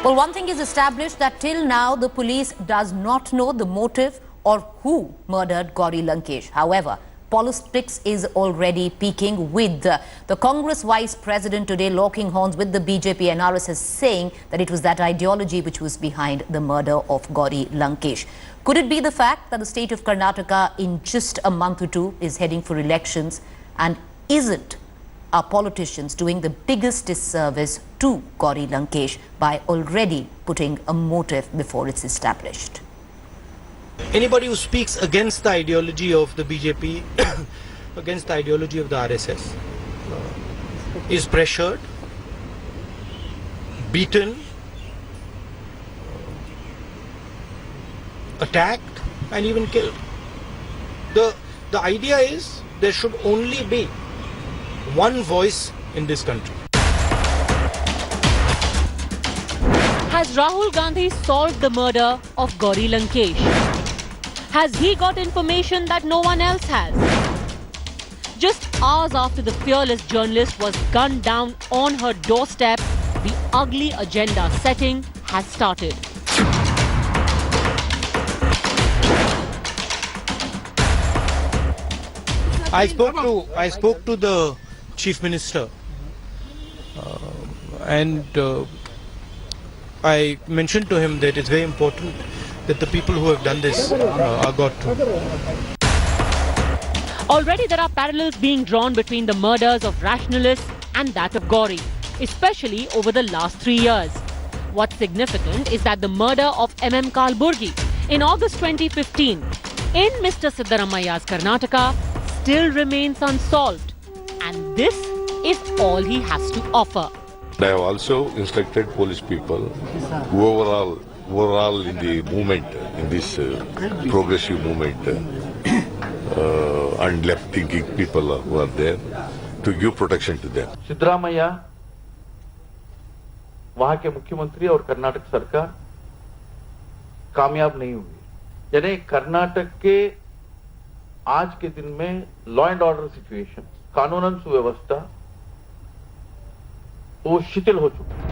Well, one thing is established that till now the police does not know the motive or who murdered Gauri Lankesh. However, politics is already peaking with the Congress Vice President today locking horns with the BJP and RSS, saying that it was that ideology which was behind the murder of Gauri Lankesh. Could it be the fact that the state of Karnataka in just a month or two is heading for elections, and isn't our politicians doing the biggest disservice to Gauri Lankesh by already putting a motive before it's established? Anybody who speaks against the ideology of the BJP, against the ideology of the RSS, is pressured, beaten, attacked, and even killed. The idea is there should only be one voice in this country. Has Rahul Gandhi solved the murder of Gauri Lankesh? Has he got information that no one else has? Just hours after the fearless journalist was gunned down on her doorstep, the ugly agenda setting has started. I spoke to the Chief Minister and I mentioned to him that it's very important that the people who have done this are got to. Already there are parallels being drawn between the murders of rationalists and that of Gauri, especially over the last 3 years. What's significant is that the murder of M.M. Kalburgi in August 2015 in Mr. Siddaramaia's Karnataka still remains unsolved, and this is all he has to offer. I have also instructed police people overall in the movement, in this progressive movement, and left-thinking people who are there, to give protection to them. Siddaramaiah वहां के मुख्यमंत्री और कर्नाटक सरकार कामयाब नहीं हुई। यानी कर्नाटक के आज के दिन में लॉ एंड ऑर्डर सिचुएशन, कानूनन सुव्यवस्था वो शिथिल हो चुकी है।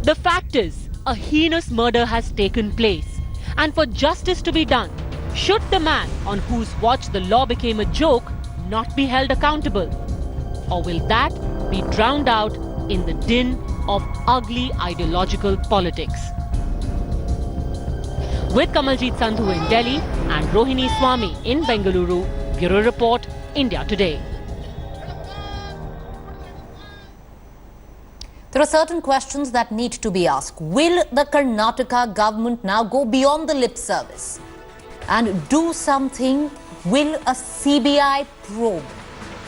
The fact is, a heinous murder has taken place, and for justice to be done, should the man on whose watch the law became a joke not be held accountable? Or will that be drowned out in the din of ugly ideological politics? With Kamaljeet Sandhu in Delhi and Rohini Swami in Bengaluru, Bureau Report, India Today. There are certain questions that need to be asked. Will the Karnataka government now go beyond the lip service and do something? Will a CBI probe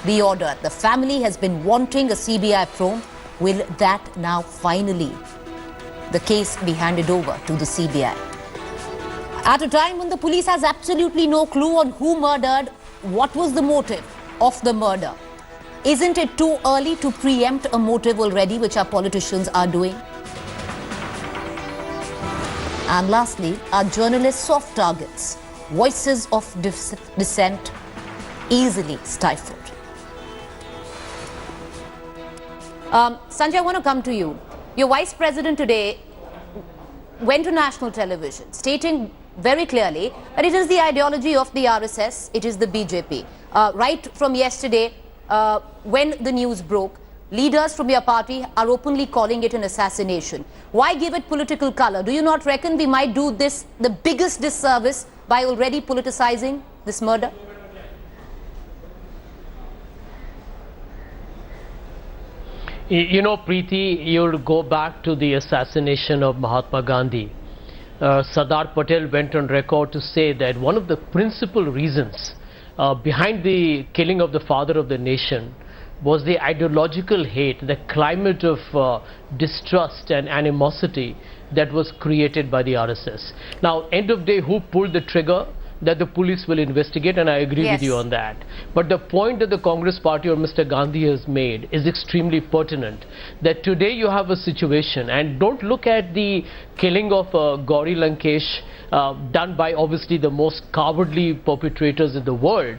be ordered? The family has been wanting a CBI probe. Will that now finally, the case be handed over to the CBI? At a time when the police has absolutely no clue on who murdered, what was the motive of the murder? Isn't it too early to preempt a motive already, which our politicians are doing? And lastly, are journalists soft targets? Voices of dissent easily stifled. Sanjay, I want to come to you. Your vice president today went to national television stating very clearly that it is the ideology of the RSS, it is the BJP. Right from yesterday, when the news broke, leaders from your party are openly calling it an assassination. Why give it political color? Do you not reckon we might do this the biggest disservice by already politicizing this murder? You know, Preeti, you'll go back to the assassination of Mahatma Gandhi. Sardar Patel went on record to say that one of the principal reasons behind the killing of the father of the nation was the ideological hate, the climate of distrust and animosity that was created by the RSS. Now, end of day, who pulled the trigger? that the police will investigate, and I agree with you on that. But the point that the Congress party or Mr. Gandhi has made is extremely pertinent, that today you have a situation, and don't look at the killing of Gauri Lankesh done by obviously the most cowardly perpetrators in the world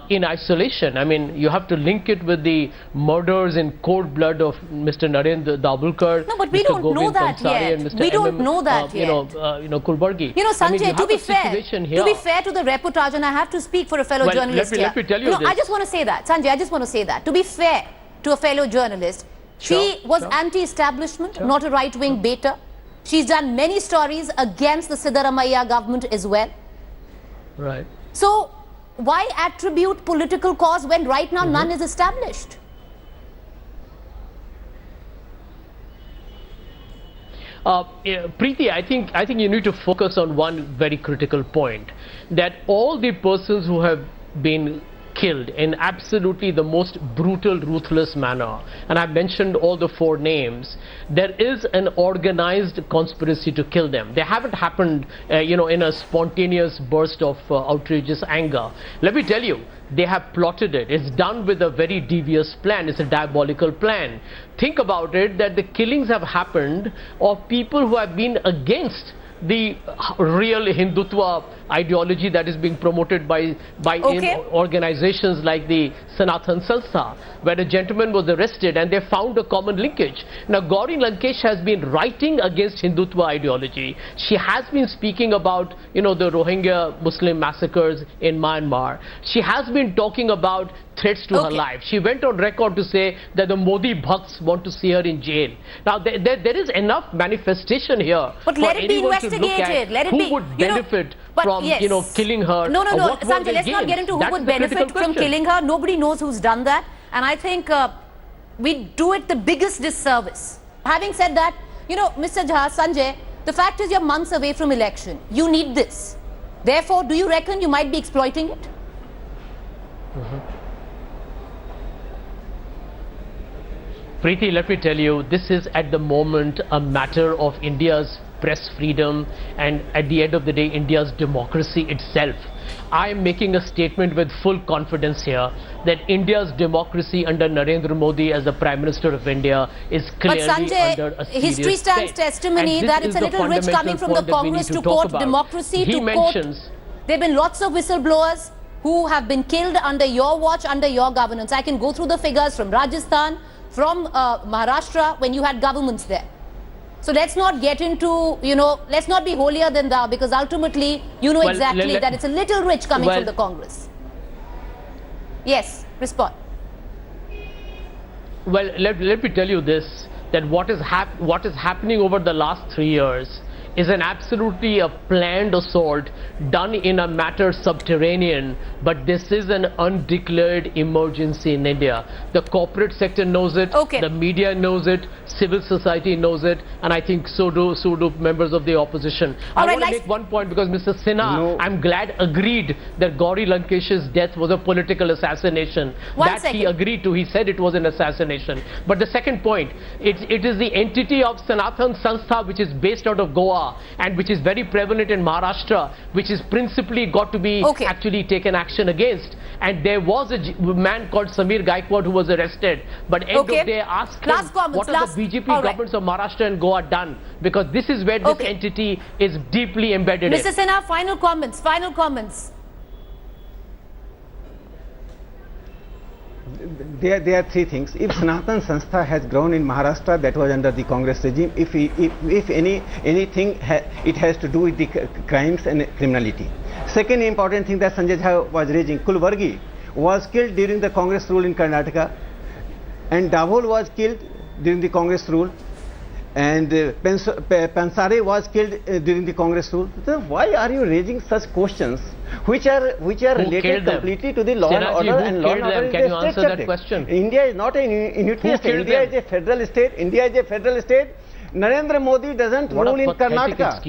in isolation. I mean, you have to link it with the murders in cold blood of Mr. Narendra Dabulkar. No, but we don't know that yet. We don't know that yet. Kulburgi. You know, Sanjay, to be fair to the reportage, and I have to speak for a fellow journalist let me tell you this. I just want to say that, Sanjay, I just want to say that. To be fair to a fellow journalist, she was anti-establishment, not a right-wing beta. She's done many stories against the Siddaramaiah government as well. Right. So, why attribute political cause when right now none is established? Preeti, I think you need to focus on one very critical point, that all the persons who have been killed in absolutely the most brutal, ruthless manner, and I've mentioned all the 4 names, there is an organized conspiracy to kill them. They haven't happened, in a spontaneous burst of outrageous anger. Let me tell you, they have plotted it. It's done with a very devious plan. It's a diabolical plan. Think about it, that the killings have happened of people who have been against the real Hindutva ideology that is being promoted by organizations like the Sanathan Sanstha, where a gentleman was arrested and they found a common linkage. Now, Gauri Lankesh has been writing against Hindutva ideology. She has been speaking about, the Rohingya Muslim massacres in Myanmar. She has been talking about threats to her life. She went on record to say that the Modi Bhakts want to see her in jail. Now, there is enough manifestation here but for anyone to look at who would benefit from, killing her. No, Sanjay, let's not get into who would benefit from killing her. Nobody knows who's done that. And I think we do it the biggest disservice. Having said that, Mr. Jha, Sanjay, the fact is you're months away from election. You need this. Therefore, do you reckon you might be exploiting it? Preeti, let me tell you, this is at the moment a matter of India's press freedom and at the end of the day, India's democracy itself. I am making a statement with full confidence here that India's democracy under Narendra Modi as the Prime Minister of India is clearly under a serious history stands testimony that it's a little rich coming from the Congress to quote democracy, to quote. There have been lots of whistleblowers who have been killed under your watch, under your governance. I can go through the figures from Rajasthan, from Maharashtra, when you had governments there. So let's not get into, let's not be holier than thou, because ultimately, exactly that it's a little rich coming from the Congress. Yes, respond. Well, let me tell you this, that what is happening over the last 3 years is absolutely a planned assault done in a matter subterranean, but this is an undeclared emergency in India. The corporate sector knows it, the media knows it, civil society knows it, and I think so do members of the opposition. I want to make one point, because Mr. Sinha, I'm glad, agreed that Gauri Lankesh's death was a political assassination. He agreed to. He said it was an assassination. But the second point, it is the entity of Sanathan Sanstha, which is based out of Goa, and which is very prevalent in Maharashtra, which is principally got to be actually taken action against. And there was a man called Samir Gaikwad who was arrested. But end of the day, ask him, what are the BJP governments of Maharashtra and Goa done? Because this is where this entity is deeply embedded in. Mr. Sinha, final comments. There are 3 things. If Sanatan Sanstha has grown in Maharashtra, that was under the Congress regime. If anything, it has to do with the crimes and criminality. Second important thing that Sanjay Jha was raising, Kulburgi was killed during the Congress rule in Karnataka, and Dabhol was killed during the Congress rule, and Pansare was killed during the Congress rule. So why are you raising such questions which are related completely to the law and order, and law and order is a state subject? Question. India is not a unitary state. India is a federal state. Narendra Modi doesn't rule in Karnataka.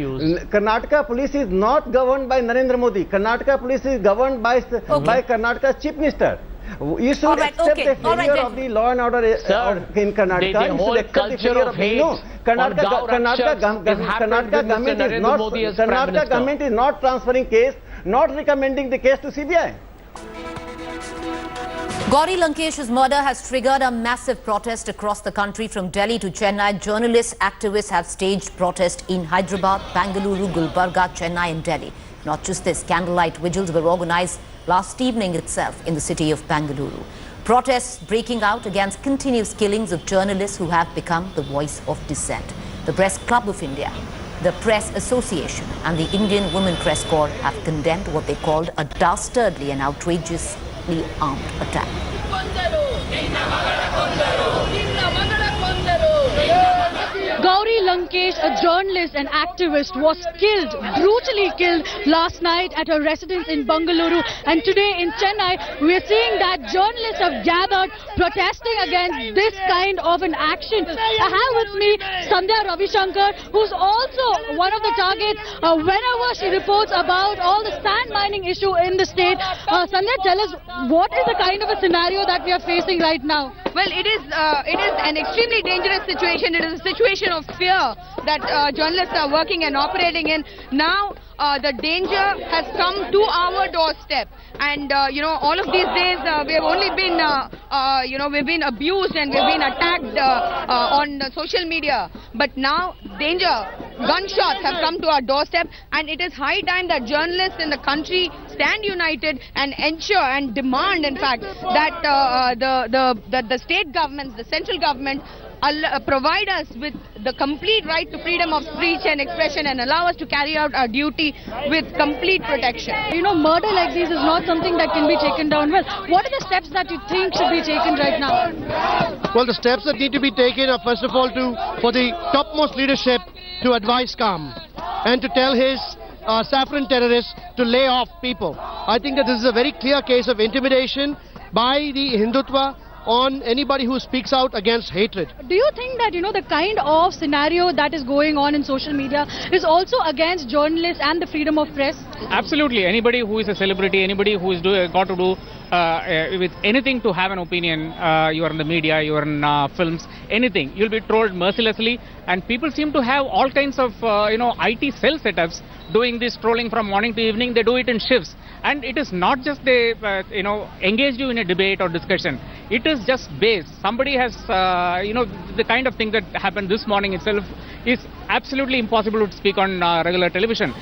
Karnataka police is not governed by Narendra Modi. Karnataka police is governed by Karnataka's chief minister. You should accept the failure of the law and order in Karnataka. The whole culture of hate Karnataka government is not transferring case not recommending the case to CBI. Gauri Lankesh's murder has triggered a massive protest across the country from Delhi to Chennai. Journalists, activists have staged protest in Hyderabad, Bangalore, Gulbarga, Chennai and Delhi. Not just this, candlelight vigils were organized last evening itself in the city of Bangalore. Protests breaking out against continuous killings of journalists who have become the voice of dissent. The Press Club of India, the Press Association and the Indian Women Press Corps have condemned what they called a dastardly and outrageously armed attack. Gauri Lankesh, a journalist and activist, was killed, brutally killed last night at her residence in Bangalore. And today in Chennai, we are seeing that journalists have gathered protesting against this kind of an action. I have with me Sandhya Ravishankar, who's also one of the targets whenever she reports about all the sand mining issue in the state. Sandhya, tell us, what is the kind of a scenario that we are facing right now? Well, it is an extremely dangerous situation. It is a situation of fear that journalists are working and operating in. Now, the danger has come to our doorstep. And, all of these days, we have only been, we've been abused and we've been attacked on social media. But now, danger, gunshots have come to our doorstep. And it is high time that journalists in the country stand united and ensure and demand, in fact, that the state governments, the central government, provide us with the complete right to freedom of speech and expression and allow us to carry out our duty with complete protection. Murder like this is not something that can be taken down. Well, what are the steps that you think should be taken right now? Well, the steps that need to be taken are, first of all, for the topmost leadership to advise calm and to tell his saffron terrorists to lay off people. I think that this is a very clear case of intimidation by the Hindutva on anybody who speaks out against hatred. Do you think that, the kind of scenario that is going on in social media is also against journalists and the freedom of press? Absolutely. Anybody who is a celebrity, anybody who is got to do with anything to have an opinion, you are in the media, you are in films, anything, you'll be trolled mercilessly. And people seem to have all kinds of, IT cell setups doing this trolling from morning to evening. They do it in shifts. And it is not just they, engage you in a debate or discussion. It is just base. Somebody has, the kind of thing that happened this morning itself is absolutely impossible to speak on regular television.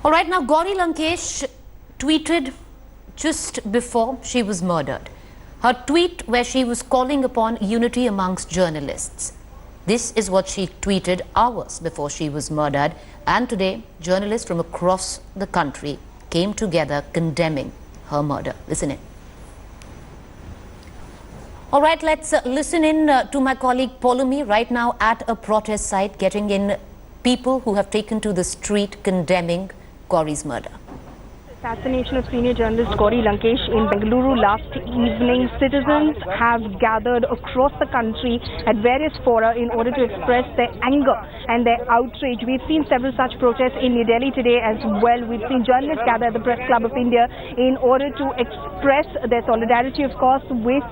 All right, now Gauri Lankesh tweeted just before she was murdered. Her tweet where she was calling upon unity amongst journalists. This is what she tweeted hours before she was murdered. And today, journalists from across the country came together condemning her murder. Listen in. All right, let's listen in to my colleague Polumi right now at a protest site, getting in people who have taken to the street condemning Gauri's murder. Assassination of senior journalist Gauri Lankesh in Bengaluru last evening. Citizens have gathered across the country at various fora in order to express their anger and their outrage. We've seen several such protests in New Delhi today as well. We've seen journalists gather at the Press Club of India in order to express their solidarity, of course, with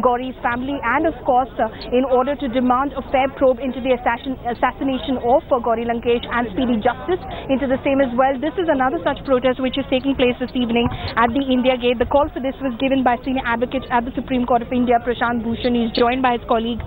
Gauri's family and, of course, in order to demand a fair probe into the assassination of Gauri Lankesh and speedy justice into the same as well. This is another such protest which is taking place this evening at the India Gate. The call for this was given by senior advocate at the Supreme Court of India, Prashant Bhushan. He is joined by his colleague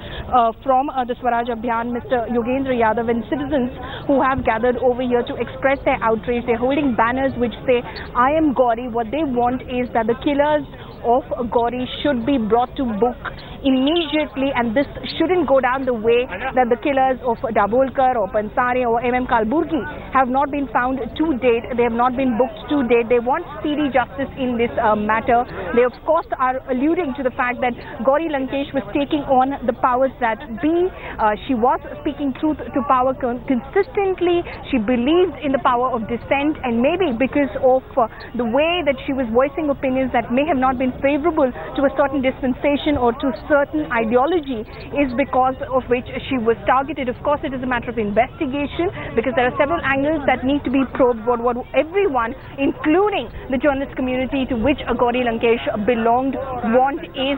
from the Swaraj Abhiyan, Mr. Yogendra Yadav, and citizens who have gathered over here to express their outrage. They're holding banners which say, "I am Gauri." What they want is that the killers of Gauri should be brought to book immediately, and this shouldn't go down the way that the killers of Dabolkar or Pansare or M.M. Kalburgi have not been found to date. They have not been booked to date. They want speedy justice in this matter. They, of course, are alluding to the fact that Gauri Lankesh was taking on the powers that be. She was speaking truth to power consistently. She believed in the power of dissent, and maybe because of the way that she was voicing opinions that may have not been favorable to a certain dispensation or to certain ideology, is because of which she was targeted. Of course, it is a matter of investigation because there are several angles that need to be probed. What everyone, including the journalist community to which Gauri Lankesh belonged, want is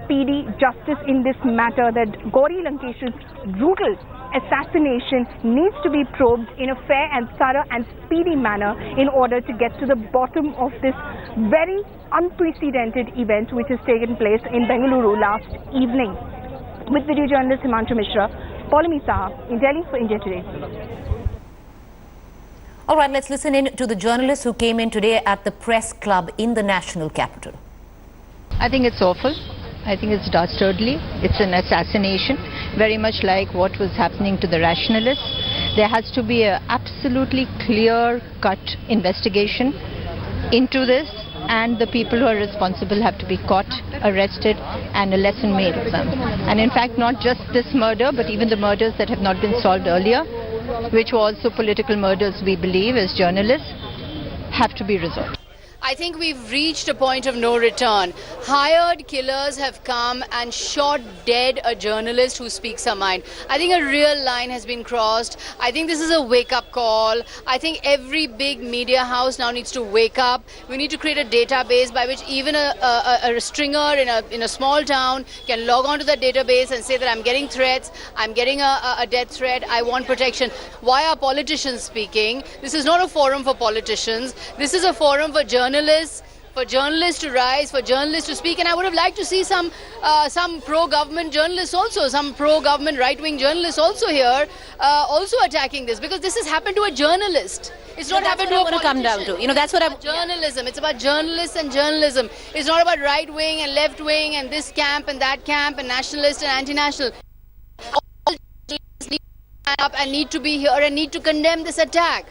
speedy justice in this matter. That Gauri Lankesh's brutal assassination needs to be probed in a fair and thorough and speedy manner in order to get to the bottom of this very unprecedented event which has taken place in Bengaluru last evening. With video journalist Himanshu Mishra, Paulami Saha in Delhi for India Today. All right, let's listen in to the journalist who came in today at the press club in the national capital. I think it's awful. I think it's dastardly. It's an assassination, very much like what was happening to the rationalists. There has to be an absolutely clear-cut investigation into this, and the people who are responsible have to be caught, arrested, and a lesson made of them. And in fact, not just this murder, but even the murders that have not been solved earlier, which were also political murders, we believe, as journalists, have to be resolved. I think we've reached a point of no return. Hired killers have come and shot dead a journalist who speaks her mind. I think a real line has been crossed. I think this is a wake-up call. I think every big media house now needs to wake up. We need to create a database by which even a stringer in a small town can log on to that database and say that I'm getting threats, I'm getting a death threat, I want protection. Why are politicians speaking? This is not a forum for politicians. This is a forum for journalists to rise, for journalists to speak, and I would have liked to see some pro-government journalists also, some pro-government right-wing journalists also here, also attacking this, because this has happened to a journalist. It's not happened to a politician. Come down to. That's what I'm. Journalism. It's about journalists and journalism. It's not about right-wing and left-wing and this camp and that camp and nationalist and anti-national. All journalists need to stand up and need to be here and need to condemn this attack.